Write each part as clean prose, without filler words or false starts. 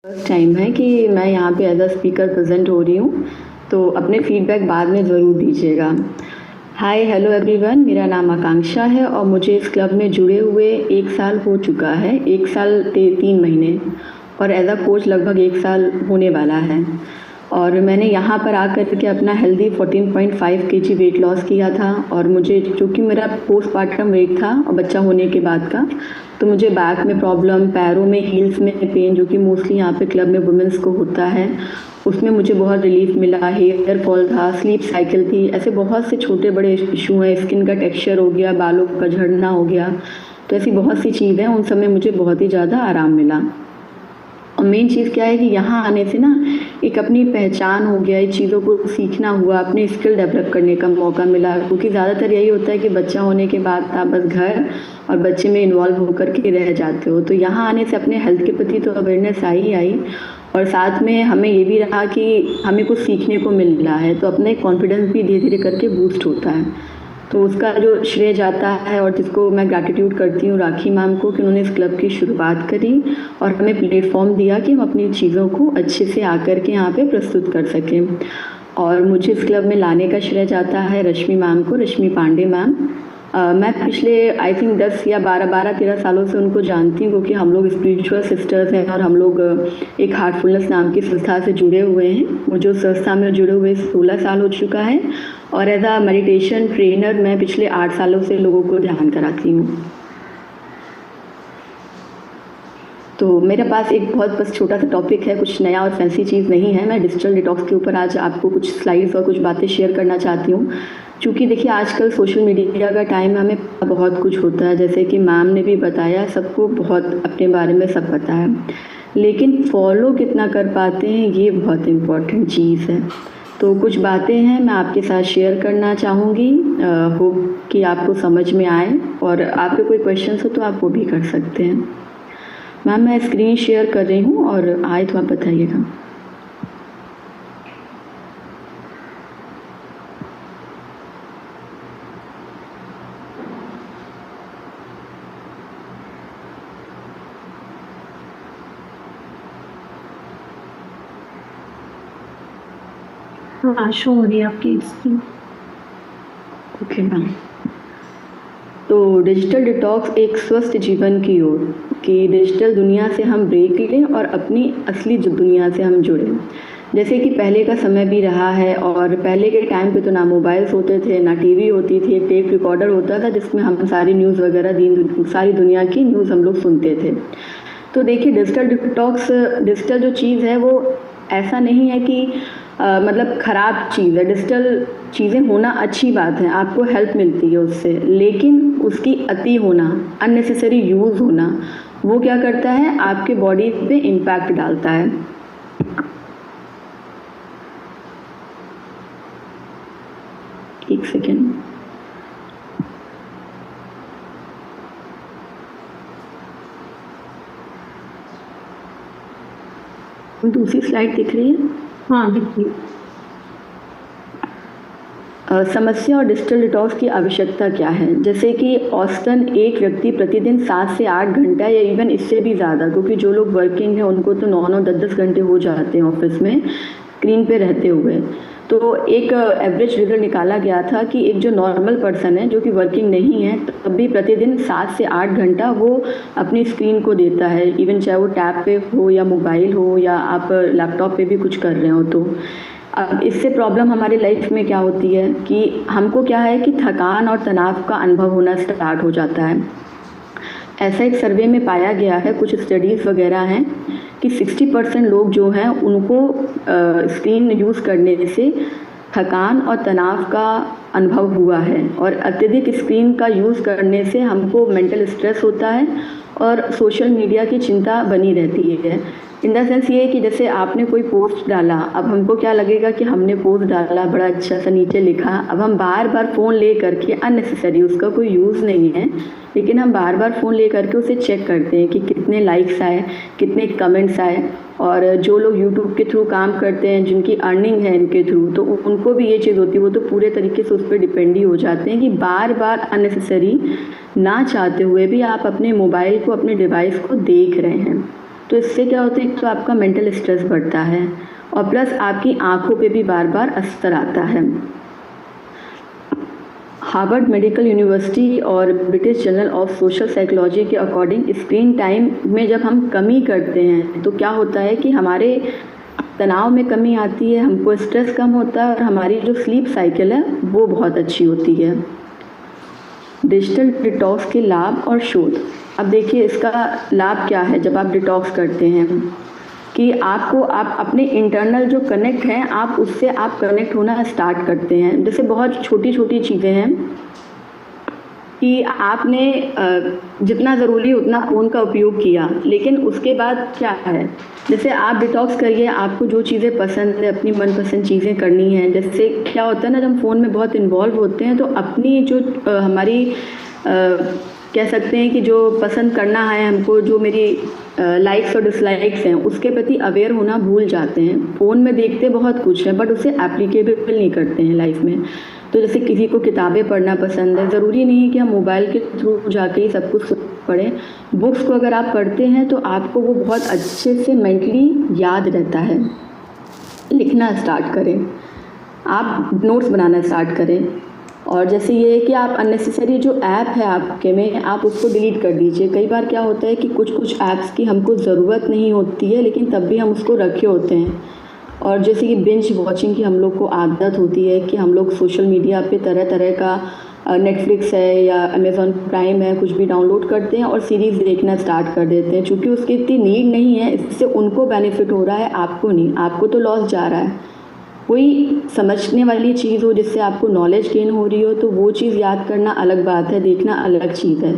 First time है कि मैं यहाँ पे एज अ स्पीकर प्रेजेंट हो रही हूँ, तो अपने फीडबैक बाद में ज़रूर दीजिएगा। हाय हेलो एवरीवन, मेरा नाम आकांक्षा है और मुझे इस क्लब में जुड़े हुए 1 साल हो चुका है, 1 साल 3 महीने, और एज अ कोच लगभग 1 साल होने वाला है। और मैंने यहाँ पर आकर के अपना हेल्दी 14.5 kg वेट लॉस किया था। और मुझे, चूँकि मेरा पोस्टपार्टम वेट था और बच्चा होने के बाद का, तो मुझे बैक में प्रॉब्लम, पैरों में, हील्स में पेन, जो कि मोस्टली यहाँ पे क्लब में वुमेंस को होता है, उसमें मुझे बहुत रिलीफ मिला। हेयर फॉल था, स्लीप साइकिल थी, ऐसे बहुत से छोटे बड़े इशू हैं। स्किन का टेक्सचर हो गया, बालों का झड़ना हो गया, तो ऐसी बहुत सी चीज़ें, उन सब में मुझे बहुत ही ज़्यादा आराम मिला। और मेन चीज़ क्या है कि यहाँ आने से ना एक अपनी पहचान हो गया, चीज़ों को सीखना हुआ, अपने स्किल डेवलप करने का मौका मिला। क्योंकि ज़्यादातर यही होता है कि बच्चा होने के बाद आप बस घर और बच्चे में इन्वॉल्व होकर के रह जाते हो। तो यहाँ आने से अपने हेल्थ के प्रति तो अवेयरनेस आई, और साथ में हमें ये भी रहा कि हमें कुछ सीखने को मिल रहा है, तो अपना एक कॉन्फिडेंस भी धीरे धीरे करके बूस्ट होता है। तो उसका जो श्रेय जाता है, और जिसको मैं ग्रैटिट्यूड करती हूँ राखी मैम को, कि उन्होंने इस क्लब की शुरुआत करी और हमें प्लेटफॉर्म दिया कि हम अपनी चीज़ों को अच्छे से आकर के यहाँ पे प्रस्तुत कर सकें। और मुझे इस क्लब में लाने का श्रेय जाता है रश्मि मैम को, रश्मि पांडे मैम। मैं पिछले आई थिंक 10 या 12-13 सालों से उनको जानती हूँ, क्योंकि हम लोग स्पिरिचुअल सिस्टर्स हैं और हम लोग एक हार्टफुलनेस नाम की संस्था से जुड़े हुए हैं। वो जो संस्था में जुड़े हुए 16 साल हो चुका है, और एज अ मेडिटेशन ट्रेनर मैं पिछले 8 सालों से लोगों को ध्यान कराती हूँ। तो मेरे पास एक बहुत बस छोटा सा टॉपिक है, कुछ नया और फैंसी चीज़ नहीं है। मैं डिजिटल डिटॉक्स के ऊपर आज आपको कुछ स्लाइड्स और कुछ बातें शेयर करना चाहती हूँ। क्योंकि देखिए, आजकल सोशल मीडिया का टाइम, हमें बहुत कुछ होता है, जैसे कि मैम ने भी बताया, सबको बहुत अपने बारे में सब पता है, लेकिन फॉलो कितना कर पाते हैं, ये बहुत इम्पॉर्टेंट चीज़ है। तो कुछ बातें हैं मैं आपके साथ शेयर करना चाहूँगी, होप कि आपको समझ में आए, और आपके कोई क्वेश्चंस हो तो आप वो भी कर सकते हैं। मैम, मैं स्क्रीन शेयर कर रही हूँ, और आए तो आप बताइएगा। हाँ, शो हो रही है आपकी स्क्रीन। Okay ma'am. तो डिजिटल डिटॉक्स एक स्वस्थ जीवन की ओर, कि डिजिटल दुनिया से हम ब्रेक लें और अपनी असली दुनिया से हम जुड़ें। जैसे कि पहले का समय भी रहा है, और पहले के टाइम पे तो ना मोबाइल्स होते थे, ना टीवी होती थी, टेप रिकॉर्डर होता था जिसमें हम सारी न्यूज़ वगैरह, सारी दुनिया की न्यूज़ हम लोग सुनते थे। तो देखिए, डिजिटल डिटॉक्स, डिजिटल जो चीज़ है वो ऐसा नहीं है कि मतलब ख़राब चीज़ है। डिजिटल चीज़ें होना अच्छी बात है, आपको हेल्प मिलती है उससे, लेकिन उसकी अति होना, अननेसेसरी यूज़ होना, वो क्या करता है, आपके बॉडी पे इम्पैक्ट डालता है। एक सेकेंड। दूसरी स्लाइड दिख रही है? हाँ, देखिए। समस्या और डिजिटल डिटॉक्स की आवश्यकता क्या है। जैसे कि औसतन एक व्यक्ति प्रतिदिन 7 से 8 घंटा, या इवन इससे भी ज़्यादा, क्योंकि जो लोग वर्किंग हैं उनको तो 9-9, 10-10 घंटे हो जाते हैं ऑफिस में स्क्रीन पे रहते हुए। तो एक एवरेज रिजल्ट निकाला गया था कि एक जो नॉर्मल पर्सन है, जो कि वर्किंग नहीं है, तब भी प्रतिदिन 7 से 8 घंटा वो अपनी स्क्रीन को देता है, इवन चाहे वो टैब पे हो या मोबाइल हो या आप लैपटॉप पे भी कुछ कर रहे हो। तो अब इससे प्रॉब्लम हमारी लाइफ में क्या होती है कि हमको क्या है कि थकान और तनाव का अनुभव होना स्टार्ट हो जाता है। ऐसा एक सर्वे में पाया गया है, कुछ स्टडीज़ वगैरह हैं, कि 60% लोग जो हैं उनको स्क्रीन यूज़ करने से थकान और तनाव का अनुभव हुआ है। और अत्यधिक स्क्रीन का यूज़ करने से हमको मेंटल स्ट्रेस होता है और सोशल मीडिया की चिंता बनी रहती है। इन द सेंस ये कि जैसे आपने कोई पोस्ट डाला, अब हमको क्या लगेगा कि हमने पोस्ट डाला, बड़ा अच्छा सा नीचे लिखा, अब हम बार बार फ़ोन ले करके, अननेसेसरी, उसका कोई यूज़ नहीं है, लेकिन हम बार बार फ़ोन ले करके उसे चेक करते हैं कि कितने लाइक्स आए, कितने कमेंट्स आए। और जो लोग यूट्यूब के थ्रू काम करते हैं, जिनकी अर्निंग है इनके थ्रू, तो उनको भी ये चीज़ होती है, वो तो पूरे तरीके से उस पर डिपेंड ही हो जाते हैं कि बार बार अननेसेसरी, ना चाहते हुए भी आप अपने मोबाइल को, अपने डिवाइस को देख रहे हैं। तो इससे क्या होता है, एक तो आपका मेंटल स्ट्रेस बढ़ता है और प्लस आपकी आँखों पे भी बार-बार असर आता है। हार्वर्ड मेडिकल यूनिवर्सिटी और British journal of social psychology के अकॉर्डिंग स्क्रीन टाइम में जब हम कमी करते हैं तो क्या होता है कि हमारे तनाव में कमी आती है, हमको स्ट्रेस कम होता है और हमारी जो स्लीप साइकिल है वो बहुत अच्छी होती है। डिजिटल डिटॉक्स के लाभ और शोध। अब देखिए इसका लाभ क्या है जब आप डिटॉक्स करते हैं कि आप अपने इंटरनल जो कनेक्ट हैं आप उससे आप कनेक्ट होना स्टार्ट करते हैं। जैसे बहुत छोटी-छोटी चीज़ें हैं कि आपने जितना ज़रूरी उतना फ़ोन का उपयोग किया, लेकिन उसके बाद क्या है, जैसे आप डिटॉक्स करिए, आपको जो चीज़ें पसंद है, अपनी मनपसंद चीज़ें करनी हैं। जैसे क्या होता है ना, जब हम फ़ोन में बहुत इन्वॉल्व होते हैं तो अपनी जो हमारी कह सकते हैं कि जो पसंद करना है हमको, जो मेरी लाइक्स और डिसलाइक्स हैं उसके प्रति अवेयर होना भूल जाते हैं। फ़ोन में देखते बहुत कुछ है बट उसे एप्लीकेबल नहीं करते हैं लाइफ में। तो जैसे किसी को किताबें पढ़ना पसंद है, ज़रूरी नहीं है कि हम मोबाइल के थ्रू जाके ही सब कुछ पढ़ें। बुक्स को अगर आप पढ़ते हैं तो आपको वो बहुत अच्छे से मेंटली याद रहता है। लिखना स्टार्ट करें, आप नोट्स बनाना स्टार्ट करें। और जैसे ये है कि आप अननेसेसरी जो ऐप है आपके में, आप उसको डिलीट कर दीजिए। कई बार क्या होता है कि कुछ ऐप्स की हमको ज़रूरत नहीं होती है लेकिन तब भी हम उसको रखे होते हैं। और जैसे कि बिंज वॉचिंग की हम लोग को आदत होती है कि हम लोग सोशल मीडिया पे तरह तरह का नेटफ्लिक्स है या अमेज़ॉन प्राइम है, कुछ भी डाउनलोड करते हैं और सीरीज़ देखना स्टार्ट कर देते हैं। चूँकि उसकी इतनी नीड नहीं है, इससे उनको बेनिफिट हो रहा है, आपको नहीं। आपको तो लॉस जा रहा है। कोई समझने वाली चीज़ हो जिससे आपको नॉलेज गेन हो रही हो तो वो चीज़ याद करना अलग बात है, देखना अलग चीज़ है।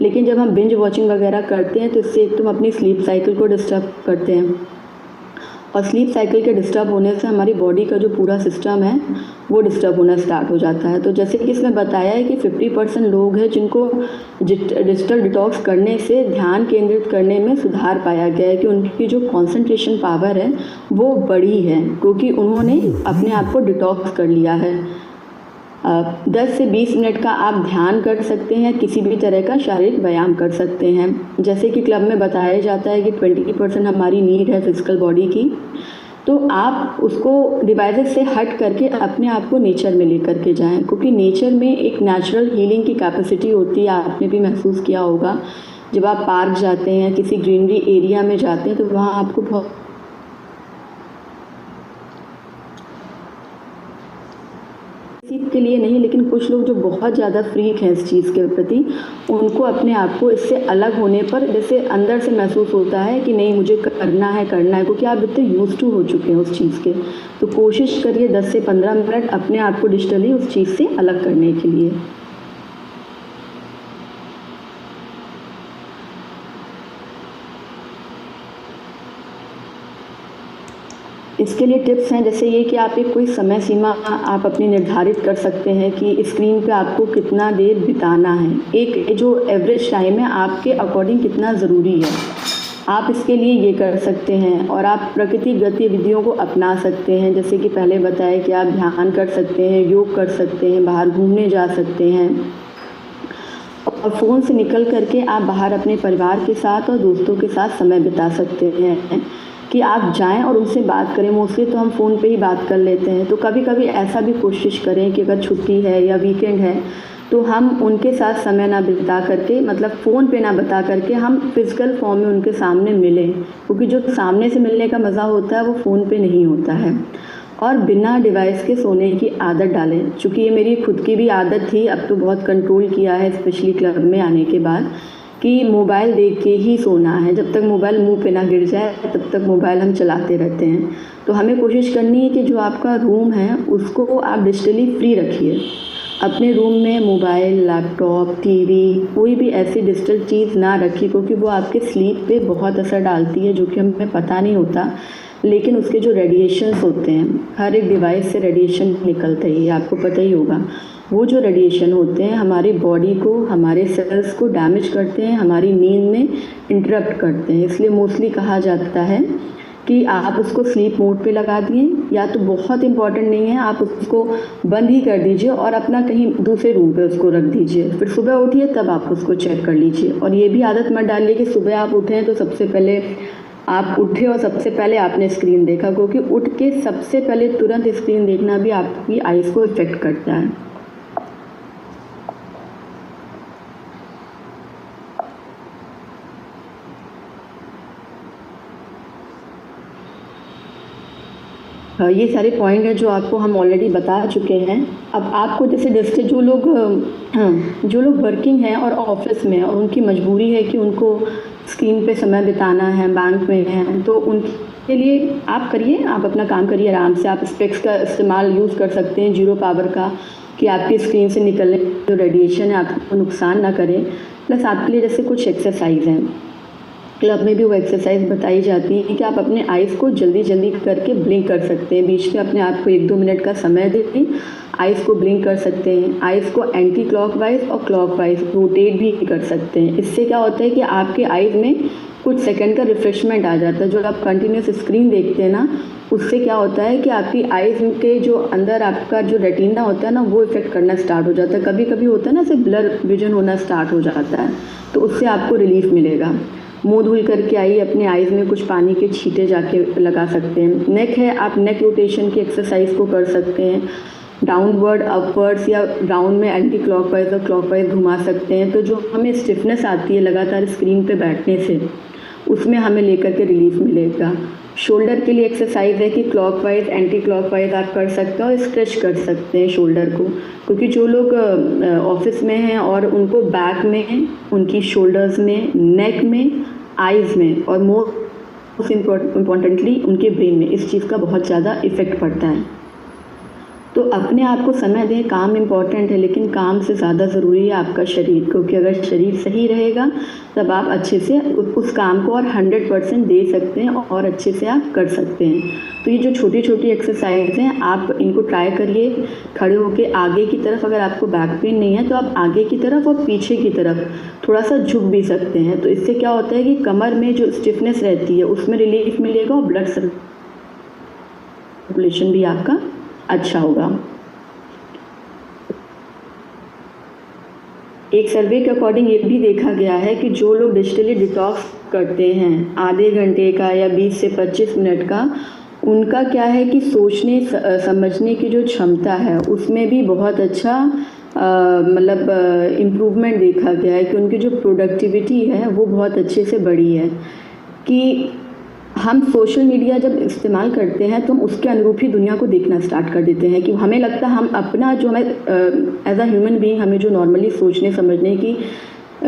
लेकिन जब हम बिंज वॉचिंग वगैरह करते हैं तो इससे एक तो हम अपनी स्लीप साइकिल को डिस्टर्ब करते हैं और स्लीप साइकिल के डिस्टर्ब होने से हमारी बॉडी का जो पूरा सिस्टम है वो डिस्टर्ब होना स्टार्ट हो जाता है। तो जैसे कि इसमें बताया है कि 50% लोग हैं जिनको डिजिटल डिटॉक्स करने से ध्यान केंद्रित करने में सुधार पाया गया है, कि उनकी जो कंसंट्रेशन पावर है वो बढ़ी है क्योंकि उन्होंने अपने आप को डिटॉक्स कर लिया है। 10 से 20 मिनट का आप ध्यान कर सकते हैं, किसी भी तरह का शारीरिक व्यायाम कर सकते हैं। जैसे कि क्लब में बताया जाता है कि 20% हमारी नीड है फिजिकल बॉडी की, तो आप उसको डिवाइसेस से हट करके अपने आप को नेचर में लेकर के जाएं, क्योंकि नेचर में एक नेचुरल हीलिंग की कैपेसिटी होती है। आपने भी महसूस किया होगा जब आप पार्क जाते हैं, किसी ग्रीनरी एरिया में जाते हैं तो वहाँ आपको बहुत के लिए नहीं, लेकिन कुछ लोग जो बहुत ज़्यादा फ्रीक हैं इस चीज़ के प्रति, उनको अपने आप को इससे अलग होने पर जैसे अंदर से महसूस होता है कि नहीं मुझे करना है, क्योंकि आप इतने यूज्ड टू हो चुके हैं उस चीज़ के। तो कोशिश करिए 10 से 15 मिनट अपने आप को डिजिटली उस चीज़ से अलग करने के लिए। इसके लिए टिप्स हैं जैसे ये कि आप एक कोई समय सीमा आप अपनी निर्धारित कर सकते हैं कि स्क्रीन पे आपको कितना देर बिताना है। एक जो एवरेज टाइम है आपके अकॉर्डिंग कितना ज़रूरी है, आप इसके लिए ये कर सकते हैं। और आप प्राकृतिक गतिविधियों को अपना सकते हैं, जैसे कि पहले बताया कि आप ध्यान कर सकते हैं, योग कर सकते हैं, बाहर घूमने जा सकते हैं। और फ़ोन से निकल करके आप बाहर अपने परिवार के साथ और दोस्तों के साथ समय बिता सकते हैं कि आप जाएं और उनसे बात करें। मोस्टली तो हम फ़ोन पे ही बात कर लेते हैं, तो कभी कभी ऐसा भी कोशिश करें कि अगर छुट्टी है या वीकेंड है तो हम उनके साथ समय ना बिता करके, मतलब फ़ोन पे ना बता करके, हम फिज़िकल फॉर्म में उनके सामने मिलें, क्योंकि जो सामने से मिलने का मज़ा होता है वो फ़ोन पे नहीं होता है। और बिना डिवाइस के सोने की आदत डालें। चूँकि ये मेरी खुद की भी आदत थी, अब तो बहुत कंट्रोल किया है स्पेशली क्लब में आने के बाद, कि मोबाइल देख के ही सोना है। जब तक मोबाइल मुंह पे ना गिर जाए तब तक मोबाइल हम चलाते रहते हैं। तो हमें कोशिश करनी है कि जो आपका रूम है उसको आप डिजिटली फ्री रखिए। अपने रूम में मोबाइल, लैपटॉप, टीवी, कोई भी ऐसी डिजिटल चीज़ ना रखिए, क्योंकि वो आपके स्लीप पे बहुत असर डालती है, जो कि हमें पता नहीं होता। लेकिन उसके जो रेडिएशंस होते हैं, हर एक डिवाइस से रेडिएशन निकलते ही, आपको पता ही होगा। वो जो रेडिएशन होते हैं हमारी बॉडी को, हमारे सेल्स को डैमेज करते हैं, हमारी नींद में इंटरप्ट करते हैं। इसलिए मोस्टली कहा जाता है कि आप उसको स्लीप मोड पे लगा दिए, या तो बहुत इम्पॉर्टेंट नहीं है आप उसको बंद ही कर दीजिए और अपना कहीं दूसरे रूम पे उसको रख दीजिए। फिर सुबह उठिए तब आप उसको चेक कर लीजिए। और ये भी आदत मत डालिए कि सुबह आप उठें तो सबसे पहले आप उठे और सबसे पहले आपने स्क्रीन देखा, क्योंकि उठ के सबसे पहले तुरंत स्क्रीन देखना भी आपकी आइज़ को इफ़ेक्ट करता है। ये सारे पॉइंट हैं जो आपको हम ऑलरेडी बता चुके हैं। अब आपको जैसे जो लोग वर्किंग हैं और ऑफिस में और उनकी मजबूरी है कि उनको स्क्रीन पे समय बिताना है, बैंक में हैं, तो उनके लिए आप करिए, आप अपना काम करिए आराम से। आप स्पेक्स का इस्तेमाल यूज़ कर सकते हैं, 0 पावर का, कि आपकी स्क्रीन से निकलने जो रेडिएशन है आपको नुकसान ना करे। प्लस आपके लिए जैसे कुछ एक्सरसाइज हैं, क्लब में भी वो एक्सरसाइज बताई जाती है कि आप अपने आइज़ को जल्दी जल्दी करके ब्लिंक कर सकते हैं। बीच में अपने आप को 1-2 मिनट का समय दें, आइज़ को ब्लिंक कर सकते हैं। आइज़ को एंटी क्लॉकवाइज और क्लॉकवाइज रोटेट भी कर सकते हैं। इससे क्या होता है कि आपके आइज़ में कुछ सेकंड का रिफ्रेशमेंट आ जाता है। जो आप कंटिन्यूस स्क्रीन देखते हैं ना, उससे क्या होता है कि आपकी आइज़ के जो अंदर आपका जो रेटिना होता है ना, वो इफ़ेक्ट करना स्टार्ट हो जाता है। कभी कभी होता है ना, ऐसे ब्लर विजन होना स्टार्ट हो जाता है, तो उससे आपको रिलीफ मिलेगा। मुंह धुल करके आइए, अपने आइज़ में कुछ पानी के छींटे जाके लगा सकते हैं। नेक है, आप नेक रोटेशन की एक्सरसाइज को कर सकते हैं। डाउनवर्ड, अपवर्ड्स या डाउन में एंटी क्लॉकवाइज और क्लॉकवाइज घुमा सकते हैं। तो जो हमें स्टिफनेस आती है लगातार स्क्रीन पे बैठने से, उसमें हमें लेकर के रिलीफ मिलेगा। शोल्डर के लिए एक्सरसाइज है कि क्लॉकवाइज, एंटी क्लॉकवाइज आप कर सकते हो और स्ट्रेच कर सकते हैं शोल्डर को, क्योंकि जो लोग ऑफिस में हैं और उनको बैक में, उनकी शोल्डर्स में, नेक में, आइज़ में और मोस्ट इम्पॉर्टेंटली उनके ब्रेन में इस चीज़ का बहुत ज़्यादा इफ़ेक्ट पड़ता है। तो अपने आप को समय दें। काम इम्पॉर्टेंट है, लेकिन काम से ज़्यादा ज़रूरी है आपका शरीर, क्योंकि अगर शरीर सही रहेगा तब आप अच्छे से उस काम को और 100% दे सकते हैं और अच्छे से आप कर सकते हैं। तो ये जो छोटी छोटी एक्सरसाइज हैं, आप इनको ट्राई करिए। खड़े होकर आगे की तरफ, अगर आपको बैक पेन नहीं है तो आप आगे की तरफ और पीछे की तरफ थोड़ा सा झुक भी सकते हैं। तो इससे क्या होता है कि कमर में जो स्टिफनेस रहती है उसमें रिलीफ मिलेगा और ब्लड सर्कुलेशन भी आपका अच्छा होगा। एक सर्वे के अकॉर्डिंग ये भी देखा गया है कि जो लोग डिजिटली डिटॉक्स करते हैं आधे घंटे का या 20 से 25 मिनट का, उनका क्या है कि सोचने समझने की जो क्षमता है उसमें भी बहुत अच्छा मतलब इम्प्रूवमेंट देखा गया है कि उनकी जो प्रोडक्टिविटी है वो बहुत अच्छे से बढ़ी है। कि हम सोशल मीडिया जब इस्तेमाल करते हैं तो हम उसके अनुरूप ही दुनिया को देखना स्टार्ट कर देते हैं। कि हमें लगता है हम अपना जो हमें एज अ ह्यूमन बीइंग हमें जो नॉर्मली सोचने समझने की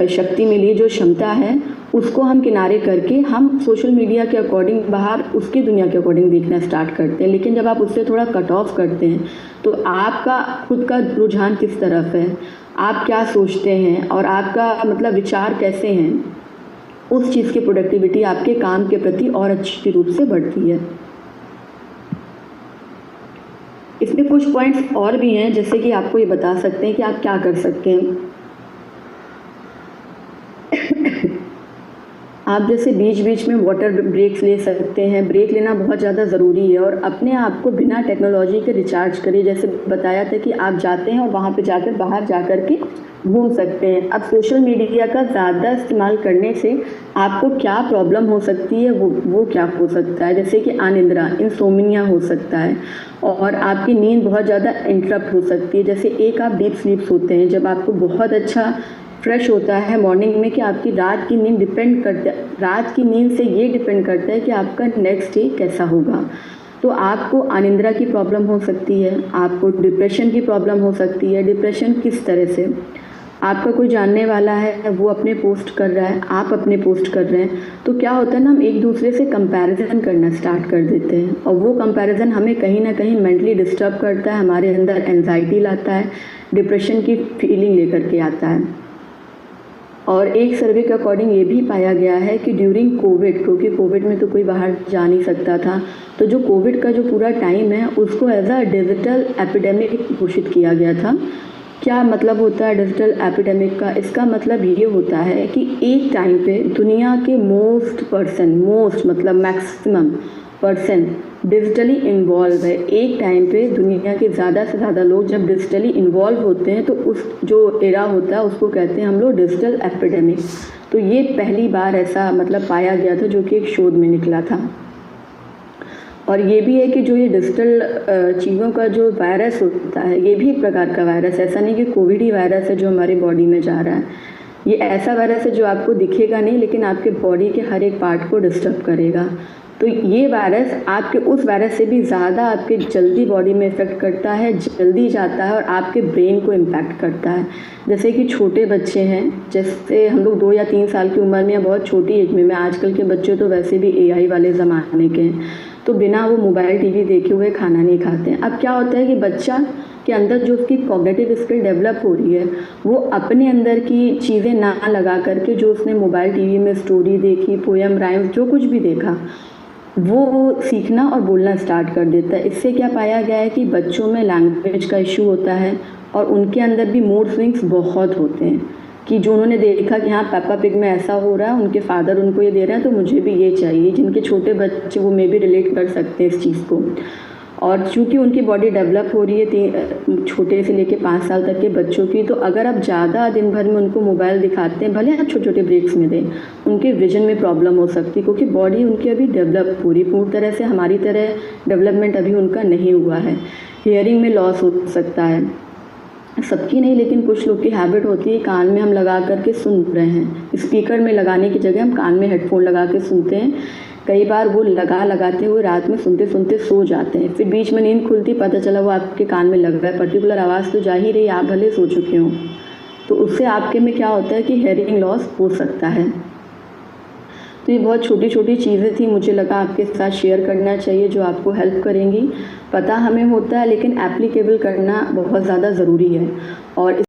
शक्ति मिली, जो क्षमता है, उसको हम किनारे करके हम सोशल मीडिया के अकॉर्डिंग बाहर उसकी दुनिया के अकॉर्डिंग देखना स्टार्ट करते हैं। लेकिन जब आप उससे थोड़ा कट ऑफ करते हैं तो आपका खुद का रुझान किस तरफ है, आप क्या सोचते हैं और आपका मतलब विचार कैसे हैं, उस चीज़ की प्रोडक्टिविटी आपके काम के प्रति और अच्छी रूप से बढ़ती है। इसमें कुछ पॉइंट्स और भी हैं, जैसे कि आपको ये बता सकते हैं कि आप क्या कर सकते हैं। आप जैसे बीच बीच में वाटर ब्रेक्स ले सकते हैं। ब्रेक लेना बहुत ज़्यादा ज़रूरी है और अपने आप को बिना टेक्नोलॉजी के रिचार्ज करिए। जैसे बताया था कि आप जाते हैं और वहाँ पे जाकर बाहर जा कर के घूम सकते हैं। अब सोशल मीडिया का ज़्यादा इस्तेमाल करने से आपको क्या प्रॉब्लम हो सकती है, वो क्या हो सकता है, जैसे कि अनिद्रा, इंसोम्निया हो सकता है और आपकी नींद बहुत ज़्यादा इंटरप्ट हो सकती है। जैसे एक आप डीप स्लीप सोते हैं जब आपको बहुत अच्छा फ्रेश होता है मॉर्निंग में, कि आपकी रात की नींद डिपेंड करता है, रात की नींद से ये डिपेंड करता है कि आपका नेक्स्ट डे कैसा होगा। तो आपको अनिद्रा की प्रॉब्लम हो सकती है, आपको डिप्रेशन की प्रॉब्लम हो सकती है। डिप्रेशन किस तरह से, आपका कोई जानने वाला है वो अपने पोस्ट कर रहा है, आप अपने पोस्ट कर रहे हैं, तो क्या होता है ना, हम एक दूसरे से कंपैरिजन करना स्टार्ट कर देते हैं और वो कंपैरिजन हमें कहीं ना कहीं मेंटली डिस्टर्ब करता है, हमारे अंदर एंजाइटी लाता है, डिप्रेशन की फीलिंग लेकर के आता है। और एक सर्वे के अकॉर्डिंग ये भी पाया गया है कि ड्यूरिंग कोविड, क्योंकि कोविड में तो कोई बाहर जा नहीं सकता था, तो जो कोविड का जो पूरा टाइम है उसको एज अ डिजिटल एपिडेमिक घोषित किया गया था। क्या मतलब होता है डिजिटल एपिडेमिक का? इसका मतलब ये होता है कि एक टाइम पे दुनिया के मोस्ट मतलब मैक्सिमम पर्सन डिजिटली इन्वॉल्व है। एक टाइम पे दुनिया के ज़्यादा से ज़्यादा लोग जब डिजिटली इन्वॉल्व होते हैं तो उस जो एरा होता है उसको कहते हैं हम लोग डिजिटल एपिडेमिक। तो ये पहली बार ऐसा मतलब पाया गया था जो कि एक शोध में निकला था। और ये भी है कि जो ये डिजिटल चीज़ों का जो वायरस होता है, ये भी एक प्रकार का वायरस, ऐसा नहीं कि कोविड ही वायरस है जो हमारे बॉडी में जा रहा है। ये ऐसा वायरस है जो आपको दिखेगा नहीं, लेकिन आपके बॉडी के हर एक पार्ट को डिस्टर्ब करेगा। तो ये वायरस आपके उस वायरस से भी ज़्यादा आपके जल्दी बॉडी में इफ़ेक्ट करता है, जल्दी जाता है और आपके ब्रेन को इम्पैक्ट करता है। जैसे कि छोटे बच्चे हैं, जैसे हम लोग 2 या 3 साल की उम्र में या बहुत छोटी एज में आजकल के बच्चे तो वैसे भी एआई वाले ज़माने के हैं, तो बिना वो मोबाइल टीवी देखे हुए खाना नहीं खाते हैं। अब क्या होता है कि बच्चा के अंदर जो उसकी कॉग्निटिव स्किल डेवलप हो रही है, वो अपने अंदर की चीज़ें ना लगा करके जो उसने मोबाइल टीवी में स्टोरी देखी, पोएम, राइम्स, जो कुछ भी देखा, वो सीखना और बोलना स्टार्ट कर देता है। इससे क्या पाया गया है कि बच्चों में लैंग्वेज का इशू होता है और उनके अंदर भी मूड स्विंग्स बहुत होते हैं कि जो उन्होंने देखा कि हाँ पेप्पा पिग में ऐसा हो रहा है, उनके फादर उनको ये दे रहे हैं तो मुझे भी ये चाहिए। जिनके छोटे बच्चे वो मे भी रिलेट कर सकते हैं इस चीज़ को। और चूँकि उनकी बॉडी डेवलप हो रही है छोटे से लेके 5 साल तक के बच्चों की, तो अगर आप ज़्यादा दिन भर में उनको मोबाइल दिखाते हैं, भले आप छोटे छोटे ब्रेक्स में दें, उनके विजन में प्रॉब्लम हो सकती है क्योंकि बॉडी उनकी अभी डेवलप पूरी तरह से हमारी तरह डेवलपमेंट अभी उनका नहीं हुआ है। हियरिंग में लॉस हो सकता है, सबकी नहीं लेकिन कुछ लोग की हैबिट होती है कान में हम लगा करके सुन रहे हैं, स्पीकर में लगाने की जगह हम कान में हेडफोन लगा के सुनते हैं। कई बार वो लगाते हुए रात में सुनते सुनते सो जाते हैं, फिर बीच में नींद खुलती, पता चला वो आपके कान में लग रहा है, पर्टिकुलर आवाज़ तो जा ही रही, आप भले सो चुके हों। तो उससे आपके में क्या होता है कि हेयरिंग लॉस हो सकता है। तो ये बहुत छोटी छोटी चीज़ें थी, मुझे लगा आपके साथ शेयर करना चाहिए जो आपको हेल्प करेंगी। पता हमें होता है लेकिन एप्लीकेबल करना बहुत ज़्यादा ज़रूरी है। और